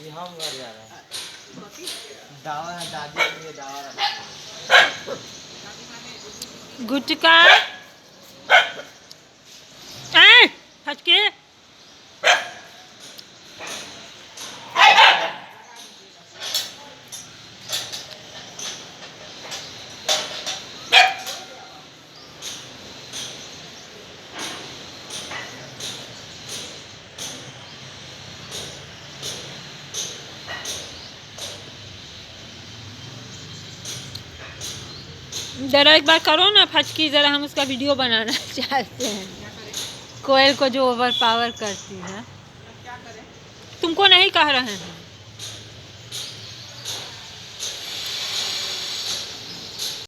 हम घर जा रहे हैं, दावा दादी के लिए दावा रखा गुटका हटके ज़रा एक बार करो ना फटकी, ज़रा हम उसका वीडियो बनाना चाहते हैं। कोयल को जो ओवर पावर करती है। तुमको नहीं कह रहे हैं।